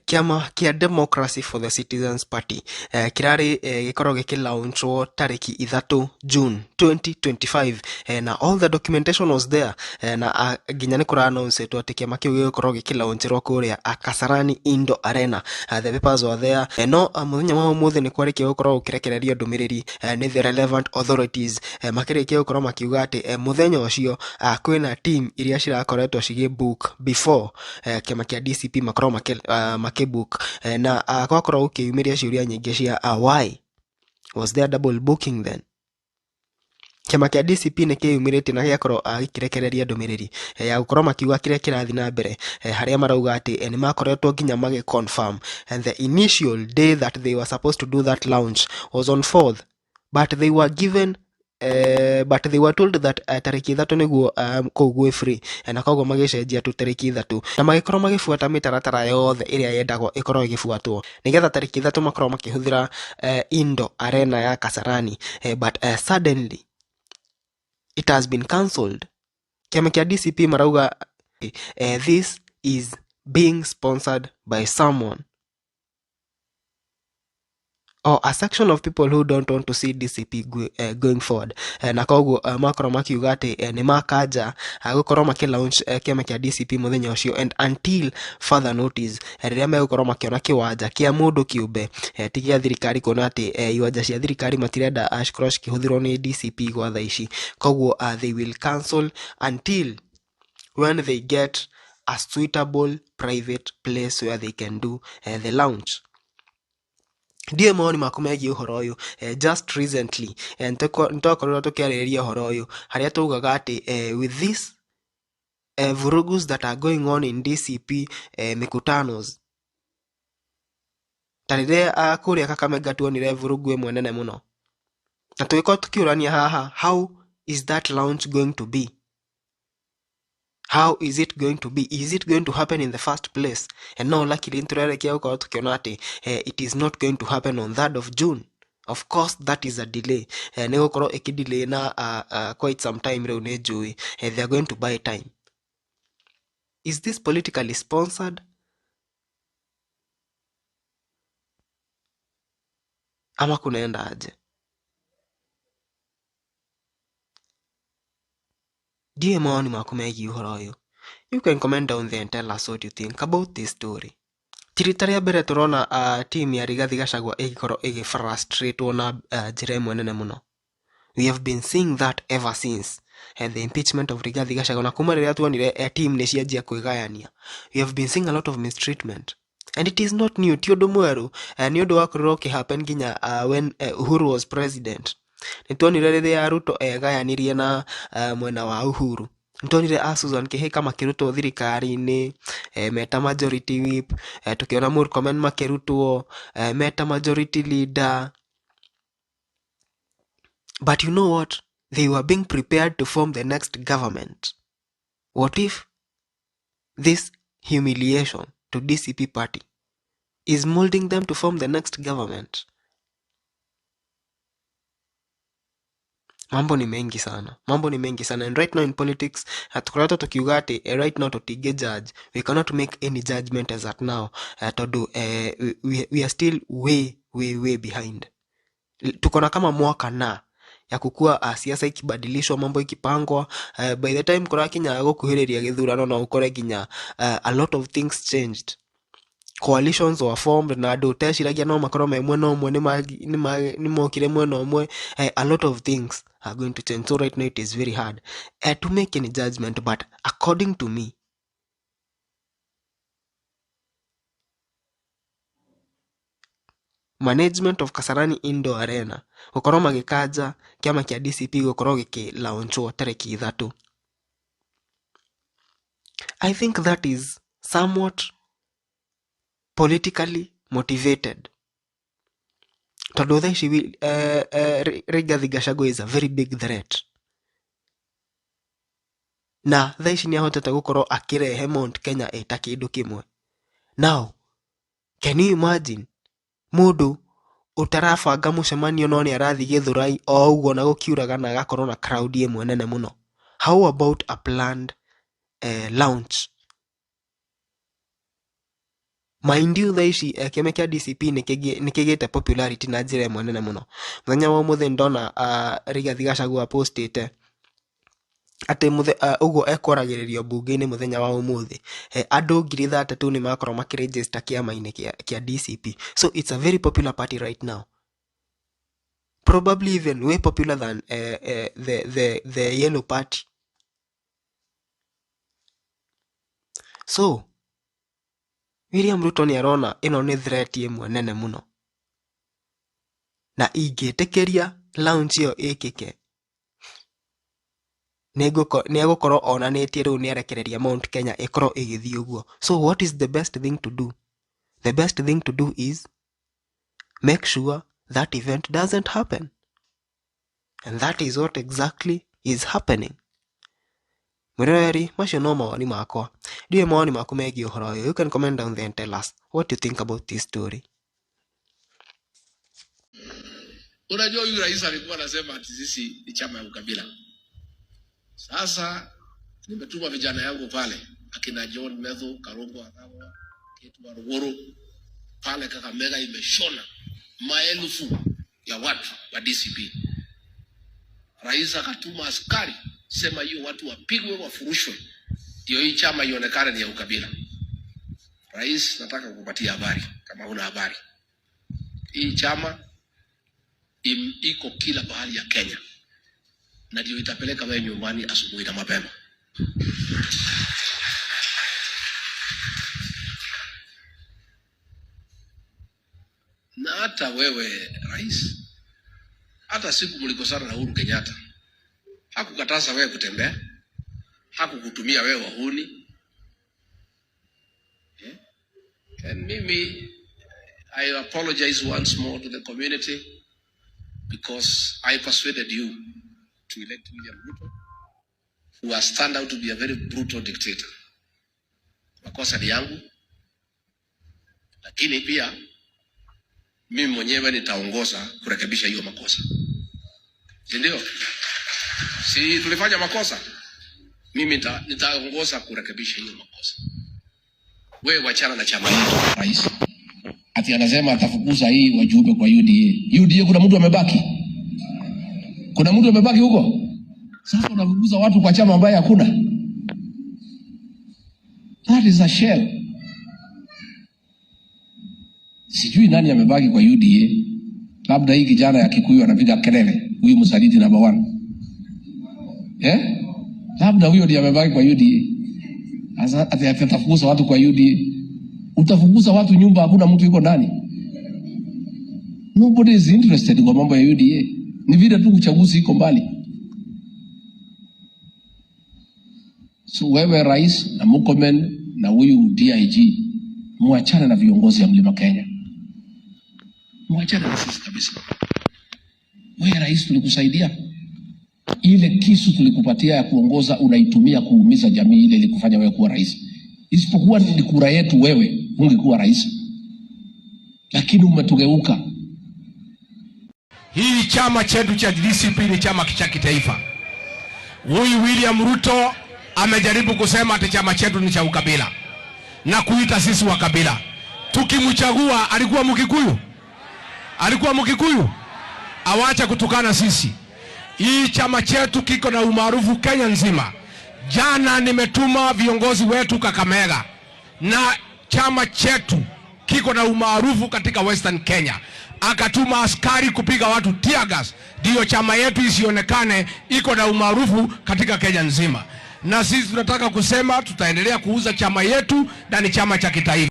Kiama kia Democracy for the Citizens Party kirari gikorwo gikilaunchwo tariki 3 June 2025 na all the documentation was there na nginya ni kura announce ati kiama kiu gikorwo gikilaunchirwo kuria Kasarani Indo Arena. The papers were there no muthenya wa umuthi ni kwari gikorwo ukirekererio ndumiriri ni the relevant authorities makirikia gukorwo makiuga ati muthenya ucio kwina team iria cirakoretwo cigibook before kiama kia DCP makorwo makebook na gwakorwo ukiumiria ciuria nyingi cia why was there double booking then. Kiama kia DCP ni kiumirite na giakorwo gikirekereria ndumiriri ya gukorwo makiuga kiria kirathi na mbere haria marauga ati ni makoretwo nginya magi confirm and the initial day that they were supposed to do that launch was on 4th, but they were given but they were told that tariki 3 niguo kugwe free na koguo magicenjia tu tariki 3 na magikorwo magifuata mitaratara yothe iria yendagwo ikorwo igifuatwo nigetha tariki 3 makorwo makihuthira Indo Arena ya Kasarani but suddenly it has been cancelled. Kiama kia DCP marauga this is being sponsored by someone or a section of people who don't want to see DCP going forward na koguo makorwo makiuga ati ni makaja gukorwo makilaunch kiama kia DCP muthenya ucio and until further notice riria megukorwo makiona kiwanja kia mundu kiumbe tigia thirikari kuona ati iwanja cia thirikari matirenda ashikoro cikihuthirwo ni DCP gwa thaa ici koguo they will cancel until when they get a suitable private place where they can do the launch. Ndiye maoni makumegi uhoro uyu just recently ntokorwo tukiariria uhoro uyu haria tugaga ati with this vurugus that are going on in DCP mikutanos tarire kuria Kakamega tuonire vurugu imwe nene muno na tuiko tukiurania haha how is that launch going to be. How is it going to be? Is it going to happen in the first place? And now luckily nturerekia uko tukiona ati it is not going to happen on 3rd of June. Of course that is a delay. Ni gukorwo ikidelay na quite some time riu ni njui. They are going to buy time. Is this politically sponsored? Ama kunaenda aje? Dear maoni makumegi uhoro uyu. You can comment down there and tell us what you think about this story. Tiritaria mbere turona team ya Rigathi Gachagua igikorwo igifrustrate na njira imwe nene muno. We have been seeing that ever since the impeachment of Rigathi Gachagua na kuma riria tuonire team ni cianjia kwigayania. We have been seeing a lot of mistreatment and it is not new. Ti undu mweru ni undu wakorwo happen ginya when Uhuru was president. Nituonire riria Ruto egayanirie na mwena wa Uhuru. Ntuonire Susan Kihika makirutwo thirikari-ini meta majority whip tukiona Murkomen makirutwo meta majority leader. But you know what? They were being prepared to form the next government. What if this humiliation to DCP party is molding them to form the next government? Mambo ni mengi sana and right now in politics hatukurata tukiuga ati right now tutige judge. We cannot make any judgment as at now we are still way behind. Tukona kama mwaka na ya kukua siasa ikibadilishwa mambo ikipangwa by the time kura Kenya gukuhiriria githurano na ukore ginya a lot of things changed. Coalitions were formed na andu teciragia no makorwo me mwena omwe ni mokire mwena omwe. A lot of things are going to change, so right now it is very hard to make any judgment, but according to me management of Kasarani Indo Arena gukorwo magikaja kiama kia DCP gukorwo gikilaunchwo tariki 3. I think that is somewhat politically motivated. Tondu thaici Rigathi Gachagua is a very big threat. Na thaici ni ahotete gukorwo akirehe Mount Kenya eta kindu kimwe. Now, can you imagine mundu utarabanga mucemanio no ni arathi Githurai o uguo na gukiuraga na gakorwo na crowd imwe nene muno? How about a planned launch? mind you thaici kiama kia DCP nikigite popularity na njira imwe nene muno. Muthenya wa muthe ndona Rigathi Gachagua postite ate ugo ekoragiririo bunge-ini muthenya wa umuthi andu 30,000 ni makorwo makiregister kiama-ini kia DCP. So it's a very popular party right now, probably even way popular than the Yellow Party. So William Ruto ni arona ino ni threat imwe nene muno, na ingitekeria launch iyo ikike negukorwo onanitie riu nierekereria Mount Kenya ikorwo igithii uguo. So what is the best thing to do? The best thing to do is make sure that event doesn't happen, and that is what exactly is happening. Mwireri, macio no mawani makwa. Ndiye mawani maku megie uhoro uyu. You can comment down there and tell us what you think about this story. Unajua huyu rais alikuwa anasema ati sisi ni chama ya ukabila. Sasa nimetuma vijana yangu pale akina John Methu, Karongo Athawa, Kitu Waruguru pale Kakamega, imeshona maelfu ya watu wa DCP. Rais akatuma askari, sema hiyo watu wapigwe, wafurushwe, ndio hii chama ionekane ni ya ukabila. Rais, nataka kukupatia habari kama huna habari. Hii chama iko kila bahali ya Kenya, na ndio itapeleka wewe nyumbani asubuhi na mapema. Na hata wewe rais, hata siku mlikosana na Uhuru Kenyatta, hakukataza wewe kutembea, hakukutumia wewe wahuni. And mimi, I apologize once more to the community because I persuaded you to elect William Ruto, who has turned out to be a very brutal dictator. Makosa ni yangu, lakini pia mimi mwenyewe nitaongoza kurekebisha hiyo makosa. Ndio? Si tulifanya makosa? Mimi nitaongoza kurekebisha hiyo makosa. Wewe wachana na chama hiki, rais. Ati anasema atafukuza hii wajumbe kwa UDA. UDA kuna mtu amebaki? Kuna mtu amebaki huko? Sasa unafukuza watu kwa chama ambaye hakuna? That is a shell. Sijui nani amebaki kwa UDA. Labda hii kijana ya Kikuyu anapiga kelele, huyu msaliti number 1. Labda huyo ndiye amebaki kwa UDA. Sasa atafukuza watu kwa UDA. Utafukuza watu nyumba hakuna mtu yuko ndani. Nobody is interested kwa mambo ya UDA. Ni vile tu uchaguzi iko mbali. So wewe rais na Murkomen na huyu DIG, muachane na viongozi ya Mlima Kenya. Muachane na sisi kabisa. Wewe rais, tulikusaidia. Ile kisu tulikupatia ya kuongoza unaitumia kuumiza jamii, ile ilikufanya wewe kuwa rais. Isipokuwa ni kura yetu, wewe ungekuwa rais. Lakini umetugeuka. Hii chama chetu cha DCP ni chama cha kitaifa. Huyu William Ruto amejaribu kusema ati chama chetu ni cha ukabila na kuita sisi wa kabila. Tukimchagua alikuwa Mkikuyu? Alikuwa Mkikuyu? Awacha kutukana sisi. Hii chama chetu kiko na umaarufu Kenya nzima. Jana nimetuma viongozi wetu Kakamega, na chama chetu kiko na umaarufu katika Western Kenya. Akatuma askari kupiga watu tear gas, ndio chama yetu isionekane iko na umaarufu katika Kenya nzima. Na sisi tunataka kusema tutaendelea kuuza chama yetu, na ni chama cha kitaifa.